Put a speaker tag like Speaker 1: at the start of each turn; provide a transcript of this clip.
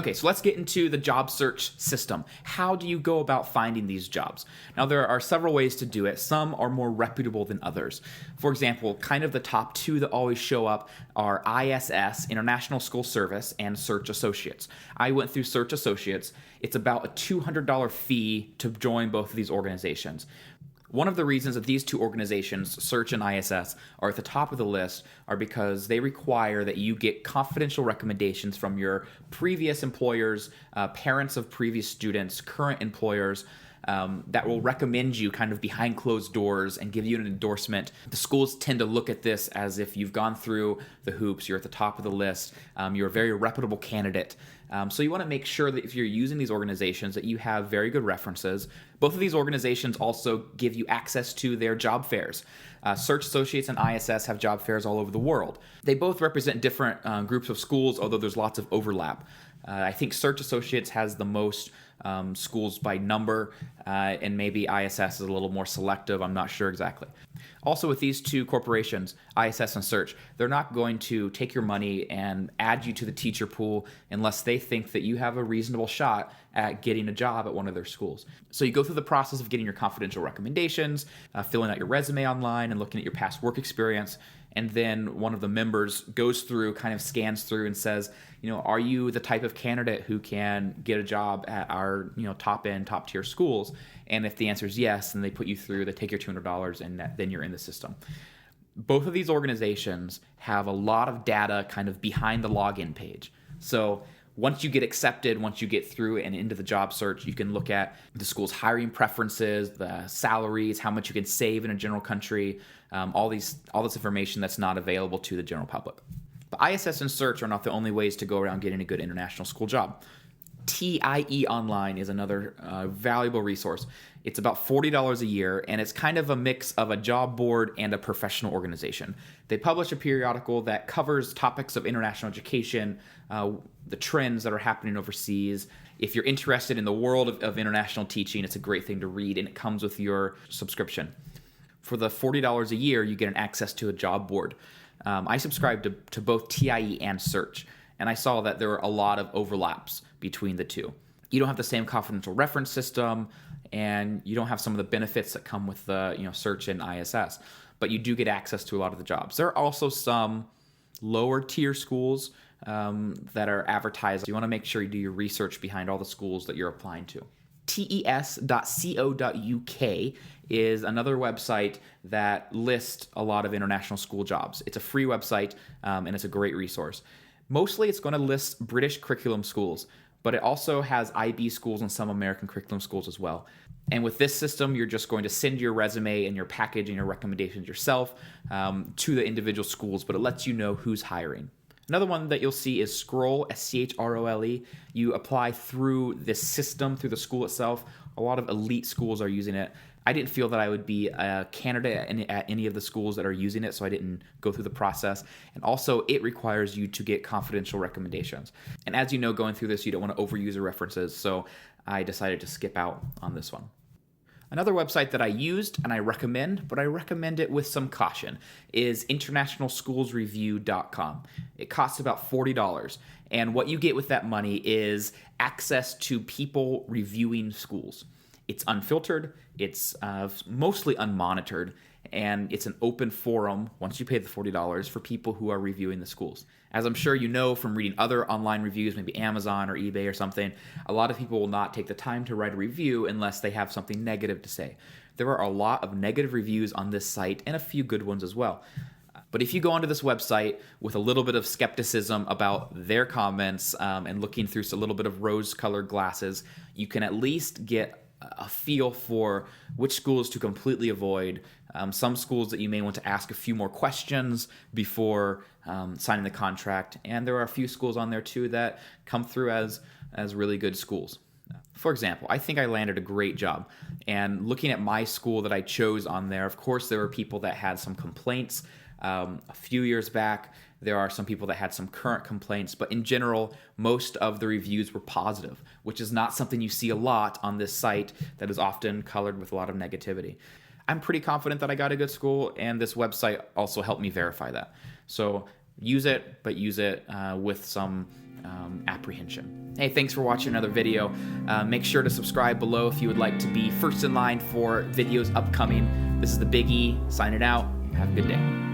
Speaker 1: Okay, so let's get into the job search system. How do you go about finding these jobs? Now, there are several ways to do it. Some are more reputable than others. For example, kind of the top two that always show up are ISS, International School Service, and Search Associates. I went through Search Associates. It's about a $200 fee to join both of these organizations. One of the reasons that these two organizations, Search and ISS, are at the top of the list are because they require that you get confidential recommendations from your previous employers, parents of previous students, current employers, that will recommend you kind of behind closed doors and give you an endorsement. The schools tend to look at this as if you've gone through the hoops, you're at the top of the list, you're a very reputable candidate. So you want to make sure that if you're using these organizations that you have very good references. Both of these organizations also give you access to their job fairs. Search Associates and ISS have job fairs all over the world. They both represent different groups of schools, although there's lots of overlap. I think Search Associates has the most schools by number, and maybe ISS is a little more selective. I'm not sure exactly. Also, with these two corporations, ISS and Search, they're not going to take your money and add you to the teacher pool unless they think that you have a reasonable shot at getting a job at one of their schools. So you go through the process of getting your confidential recommendations, filling out your resume online and looking at your past work experience. And then one of the members goes through, kind of scans through and says, are you the type of candidate who can get a job at our, top tier schools? And if the answer is yes, then they put you through, they take your $200 and then you're in the system. Both of these organizations have a lot of data kind of behind the login page. So once you get accepted, once you get through and into the job search, you can look at the school's hiring preferences, the salaries, how much you can save in a general country, all this information that's not available to the general public. But ISS and Search are not the only ways to go around getting a good international school job. TIE Online is another valuable resource. It's about $40 a year, and it's kind of a mix of a job board and a professional organization. They publish a periodical that covers topics of international education, the trends that are happening overseas. If you're interested in the world of international teaching, it's a great thing to read, and it comes with your subscription. For the $40 a year, you get an access to a job board. I subscribe to both TIE and Search, and I saw that there were a lot of overlaps between the two. You don't have the same confidential reference system, and you don't have some of the benefits that come with the Search and ISS, but you do get access to a lot of the jobs. There are also some lower tier schools that are advertised. You want to make sure you do your research behind all the schools that you're applying to. tes.co.uk is another website that lists a lot of international school jobs. It's a free website, and it's a great resource. Mostly it's going to list British curriculum schools, but it also has IB schools and some American curriculum schools as well. And with this system, you're just going to send your resume and your package and your recommendations yourself to the individual schools, but it lets you know who's hiring. Another one that you'll see is Scroll, Schrole. You apply through this system, through the school itself. A lot of elite schools are using it. I didn't feel that I would be a candidate at any of the schools that are using it, so I didn't go through the process. And also, it requires you to get confidential recommendations. And as you know, going through this, you don't want to overuse your references, so I decided to skip out on this one. Another website that I used and I recommend, but I recommend it with some caution, is internationalschoolsreview.com. It costs about $40, and what you get with that money is access to people reviewing schools. It's unfiltered, it's mostly unmonitored, and it's an open forum, once you pay the $40, for people who are reviewing the schools. As I'm sure you know from reading other online reviews, maybe Amazon or eBay or something, a lot of people will not take the time to write a review unless they have something negative to say. There are a lot of negative reviews on this site and a few good ones as well. But if you go onto this website with a little bit of skepticism about their comments and looking through a little bit of rose-colored glasses, you can at least get a feel for which schools to completely avoid, some schools that you may want to ask a few more questions before signing the contract, and there are a few schools on there too that come through as really good schools. For example, I think I landed a great job, and looking at my school that I chose on there, of course there were people that had some complaints a few years back. There are some people that had some current complaints, but in general, most of the reviews were positive, which is not something you see a lot on this site that is often colored with a lot of negativity. I'm pretty confident that I got a good school, and this website also helped me verify that. So use it, but use it with some apprehension. Hey, thanks for watching another video. Make sure to subscribe below if you would like to be first in line for videos upcoming. This is the Big E, signing out. Have a good day.